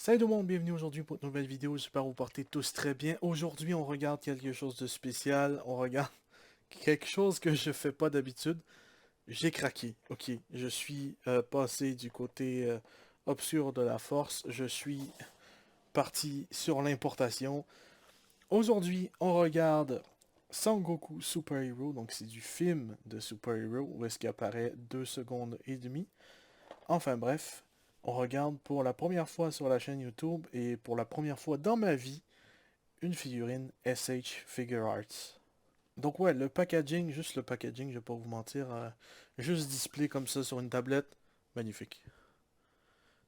Salut tout le monde, bienvenue aujourd'hui pour une nouvelle vidéo, j'espère vous portez tous très bien. Aujourd'hui on regarde quelque chose de spécial, on regarde quelque chose que je fais pas d'habitude. J'ai craqué, ok, je suis passé du côté obscur de la force, je suis parti sur l'importation. Aujourd'hui on regarde Sangoku Super Hero, donc c'est du film de Super Hero où est-ce qu'il apparaît 2 secondes et demie. Enfin bref, on regarde pour la première fois sur la chaîne YouTube et pour la première fois dans ma vie une figurine SH Figure Arts. Donc ouais, le packaging, juste le packaging, je vais pas vous mentir, juste display comme ça sur une tablette, magnifique.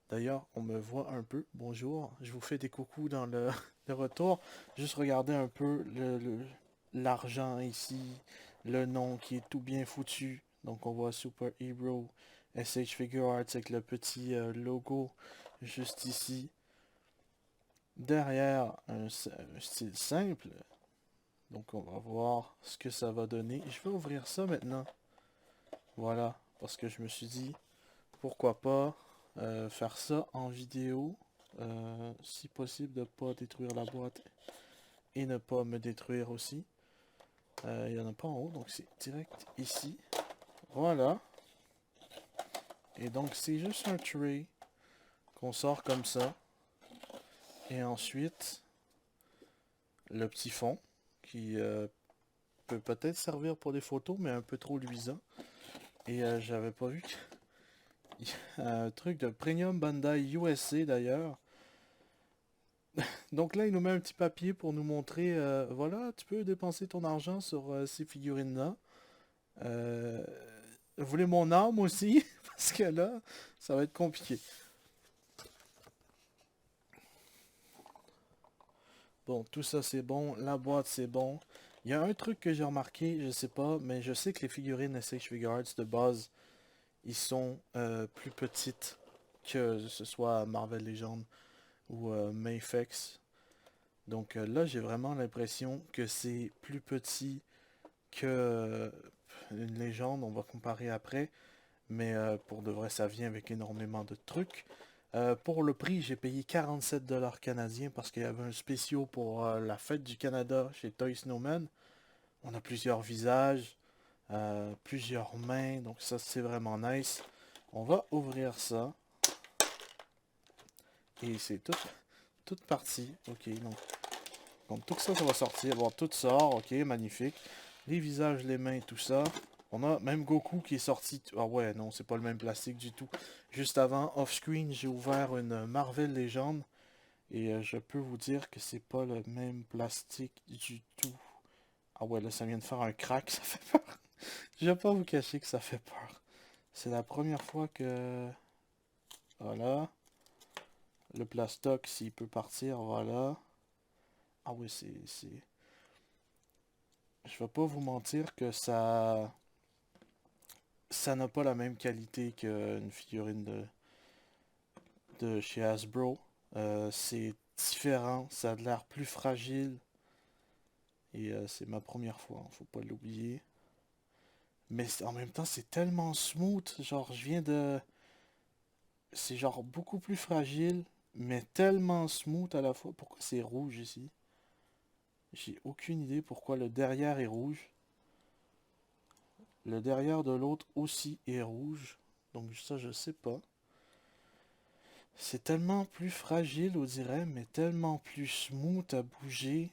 D'ailleurs, on me voit un peu, bonjour, je vous fais des coucous dans le, le retour, juste regardez un peu l'argent ici, le nom qui est tout bien foutu, donc on voit Super Hero, SH Figure Arts avec le petit logo juste ici. Derrière, un style simple, donc on va voir ce que ça va donner. Je vais ouvrir ça maintenant. Voilà, parce que je me suis dit, pourquoi pas faire ça en vidéo. Si possible de pas détruire la boîte et ne pas me détruire aussi. Il n'y en a pas en haut, donc c'est direct ici. Voilà. Et donc c'est juste un tray qu'on sort comme ça. Et ensuite, le petit fond qui peut peut-être servir pour des photos, mais un peu trop luisant. Et j'avais pas vu un truc de Premium Bandai USA d'ailleurs. Donc là, il nous met un petit papier pour nous montrer, voilà, tu peux dépenser ton argent sur ces figurines-là. Euh, vous voulez mon arme aussi? Parce que là, ça va être compliqué. Bon, tout ça c'est bon, la boîte c'est bon. Il y a un truc que j'ai remarqué, je sais pas, mais je sais que les figurines SH Figure Arts de base, ils sont plus petites que ce soit Marvel Legends ou Mayfex. Donc là, j'ai vraiment l'impression que c'est plus petit que une légende, on va comparer après. Mais pour de vrai, ça vient avec énormément de trucs. Pour le prix, j'ai payé 47$ canadiens parce qu'il y avait un spécial pour la fête du Canada chez Toy Snowman. On a plusieurs visages, plusieurs mains, donc ça c'est vraiment nice. On va ouvrir ça. Et c'est toute partie. Ok, donc tout ça, ça va sortir. Bon, tout sort, ok, magnifique. Les visages, les mains, tout ça. On a même Goku qui est sorti. Ah ouais, non, c'est pas le même plastique du tout. Juste avant, off-screen, j'ai ouvert une Marvel Legend. Et je peux vous dire que c'est pas le même plastique du tout. Ah ouais, là, ça vient de faire un crack, ça fait peur. Je vais pas vous cacher que ça fait peur. C'est la première fois que... Voilà. Le plastoc, s'il peut partir, voilà. Ah oui, c'est... Je vais pas vous mentir que ça n'a pas la même qualité qu'une figurine de chez Hasbro. C'est différent, ça a l'air plus fragile. Et c'est ma première fois, hein, faut pas l'oublier. Mais en même temps, c'est tellement smooth. Genre, je viens de... C'est genre beaucoup plus fragile, mais tellement smooth à la fois. Pourquoi c'est rouge ici? J'ai aucune idée pourquoi le derrière est rouge. Le derrière de l'autre aussi est rouge. Donc ça, je sais pas. C'est tellement plus fragile, on dirait, mais tellement plus smooth à bouger.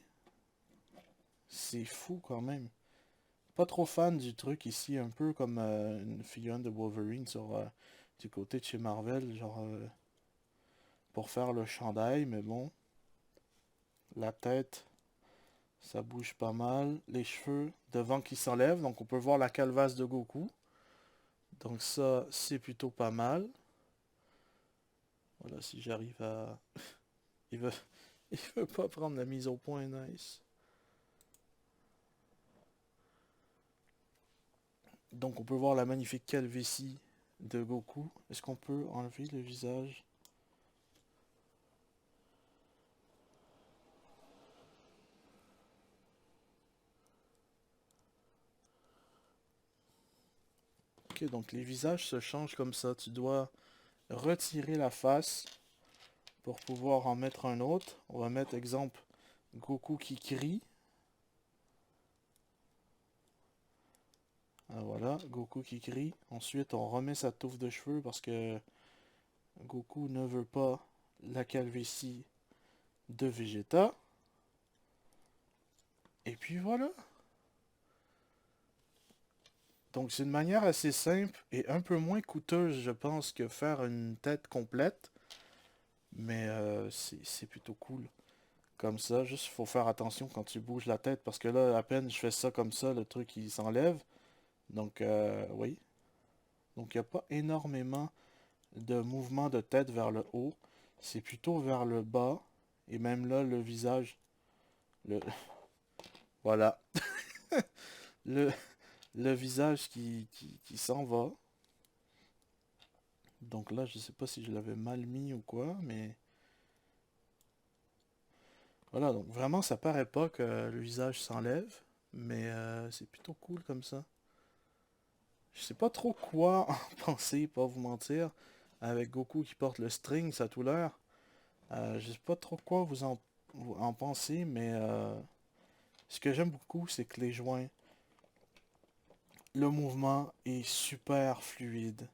C'est fou quand même. Pas trop fan du truc ici, un peu comme une figurine de Wolverine sur du côté de chez Marvel, genre pour faire le chandail, mais bon. La tête, ça bouge pas mal. Les cheveux devant qui s'enlèvent, donc on peut voir la calvasse de Goku. Donc ça, c'est plutôt pas mal. Voilà, si j'arrive à... Il veut... Il veut pas prendre la mise au point, nice. Donc on peut voir la magnifique calvitie de Goku. Est-ce qu'on peut enlever le visage? Ok, donc les visages se changent comme ça. Tu dois retirer la face pour pouvoir en mettre un autre. On va mettre exemple Goku qui crie. Ah, voilà, Goku qui crie. Ensuite, on remet sa touffe de cheveux parce que Goku ne veut pas la calvitie de Vegeta. Et puis voilà. Donc c'est une manière assez simple et un peu moins coûteuse, je pense, que faire une tête complète. Mais c'est plutôt cool. Comme ça, juste il faut faire attention quand tu bouges la tête. Parce que là, à peine je fais ça comme ça, le truc il s'enlève. Donc oui. Donc il n'y a pas énormément de mouvement de tête vers le haut. C'est plutôt vers le bas. Et même là, le visage. Le... Voilà. Le, le visage qui s'en va. Donc là, je sais pas si je l'avais mal mis ou quoi, mais... Voilà, donc vraiment, ça paraît pas que le visage s'enlève, mais c'est plutôt cool comme ça. Je sais pas trop quoi en penser, pas vous mentir. Avec Goku qui porte le string, ça a tout l'air. Je sais pas trop quoi vous en pensez, mais ce que j'aime beaucoup, c'est que les joints, le mouvement est super fluide.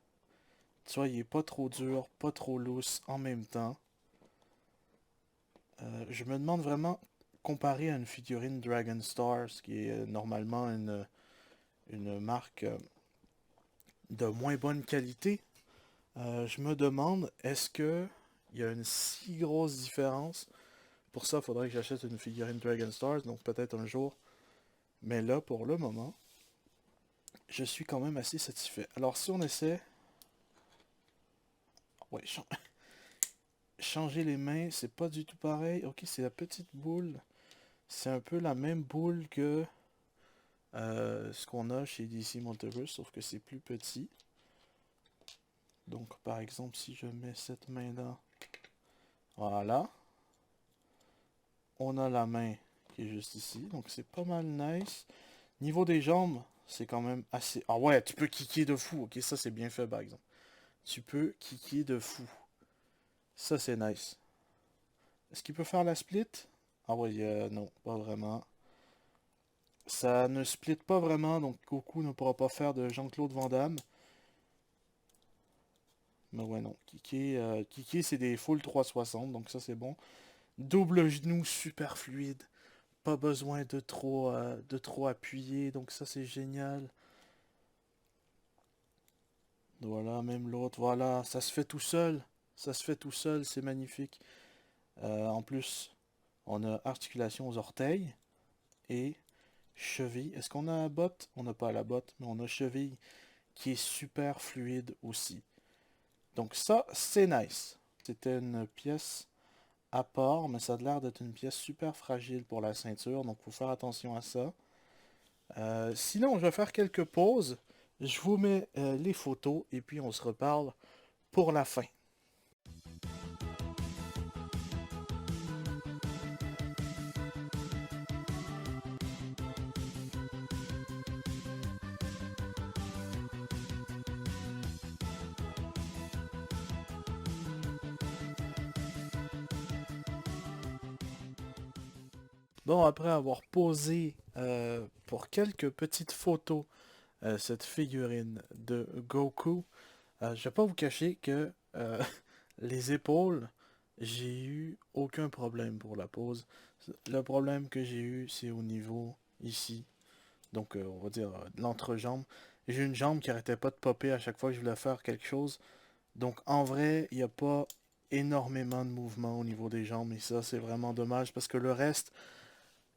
Tu vois, il est pas trop dur, pas trop loose en même temps. Je me demande vraiment, comparé à une figurine Dragon Stars, qui est normalement une marque de moins bonne qualité, je me demande, est-ce que il y a une si grosse différence? Pour ça, il faudrait que j'achète une figurine Dragon Stars, donc peut-être un jour. Mais là, pour le moment, je suis quand même assez satisfait. Alors, si on essaie... Ouais, changer les mains, c'est pas du tout pareil. Ok, c'est la petite boule. C'est un peu la même boule que ce qu'on a chez DC Multiverse, sauf que c'est plus petit. Donc, par exemple, si je mets cette main-là, voilà. On a la main qui est juste ici, donc c'est pas mal nice. Niveau des jambes, c'est quand même assez... Ah ouais, tu peux kicker de fou. Ok, ça c'est bien fait par exemple. Tu peux kicker de fou. Ça c'est nice. Est-ce qu'il peut faire la split? Ah ouais, non, pas vraiment. Ça ne split pas vraiment, donc Goku ne pourra pas faire de Jean-Claude Van Damme. Mais ouais, non. Kicker c'est des full 360, donc ça c'est bon. Double genou super fluide. Pas besoin de trop appuyer, donc ça c'est génial. Voilà, même l'autre, voilà, ça se fait tout seul. Ça se fait tout seul, c'est magnifique. En plus, on a articulation aux orteils et cheville. Est-ce qu'on a la botte? On n'a pas la botte, mais on a cheville qui est super fluide aussi. Donc ça, c'est nice. C'était une pièce à part, mais ça a l'air d'être une pièce super fragile pour la ceinture, donc faut faire attention à ça. Sinon, je vais faire quelques pauses. Je vous mets les photos et puis on se reparle pour la fin. Bon, après avoir posé pour quelques petites photos cette figurine de Goku, je vais pas vous cacher que les épaules, j'ai eu aucun problème pour la pose. Le problème que j'ai eu, c'est au niveau ici. Donc, on va dire de l'entrejambe. J'ai une jambe qui arrêtait pas de popper à chaque fois que je voulais faire quelque chose. Donc, en vrai, il n'y a pas énormément de mouvement au niveau des jambes. Et ça, c'est vraiment dommage parce que le reste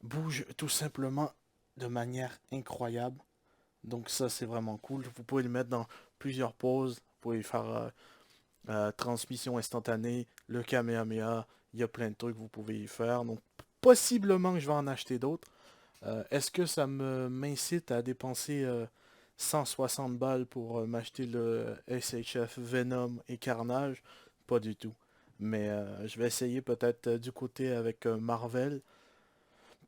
bouge tout simplement de manière incroyable. Donc ça, c'est vraiment cool. Vous pouvez le mettre dans plusieurs poses. Vous pouvez faire transmission instantanée, le Kamehameha. Il y a plein de trucs que vous pouvez y faire. Donc possiblement que je vais en acheter d'autres. Est-ce que ça m'incite à dépenser 160 balles pour m'acheter le SHF Venom et Carnage? Pas du tout. Mais je vais essayer peut-être du côté avec Marvel.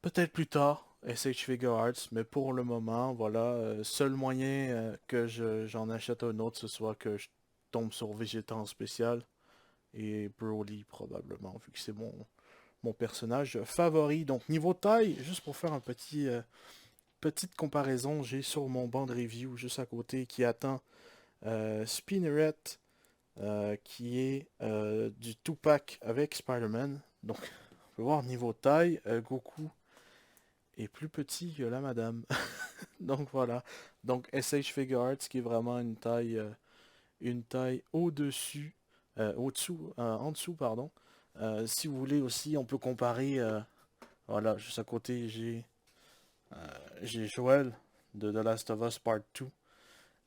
Peut-être plus tard, SH Figure Arts, mais pour le moment, voilà, seul moyen que j'en achète un autre, ce soit que je tombe sur Vegeta en spécial. et Broly probablement, vu que c'est mon personnage favori. Donc niveau taille, juste pour faire un petite comparaison, j'ai sur mon banc de review juste à côté qui attend Spinneret, qui est du Tupac avec Spider-Man. Donc on peut voir niveau taille, Goku est plus petit que la madame. Donc voilà. Donc SH Figure Arts qui est vraiment une taille au-dessus, au-dessous, en dessous, pardon. Si vous voulez aussi, on peut comparer, voilà, juste à côté, j'ai Joel de The Last of Us Part 2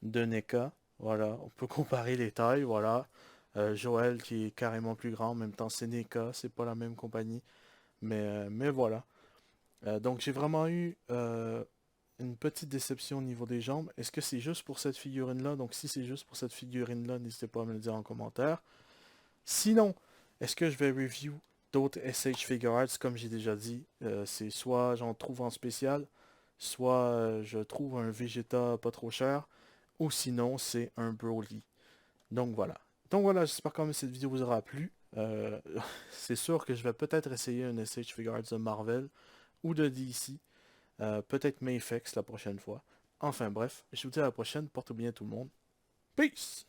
de NECA. Voilà, on peut comparer les tailles, voilà. Joel qui est carrément plus grand, en même temps c'est NECA, c'est pas la même compagnie. Mais voilà. Donc j'ai vraiment eu une petite déception au niveau des jambes. Est-ce que c'est juste pour cette figurine-là? Donc si c'est juste pour cette figurine-là, n'hésitez pas à me le dire en commentaire. Sinon, est-ce que je vais review d'autres SH Figure Arts? Comme j'ai déjà dit, c'est soit j'en trouve en spécial, soit je trouve un Vegeta pas trop cher, ou sinon c'est un Broly. Donc voilà. Donc voilà, j'espère quand même que cette vidéo vous aura plu. C'est sûr que je vais peut-être essayer un SH Figure Arts de Marvel ou de DC. Peut-être Mayfex la prochaine fois. Enfin bref, je vous dis à la prochaine. Portez bien tout le monde. Peace!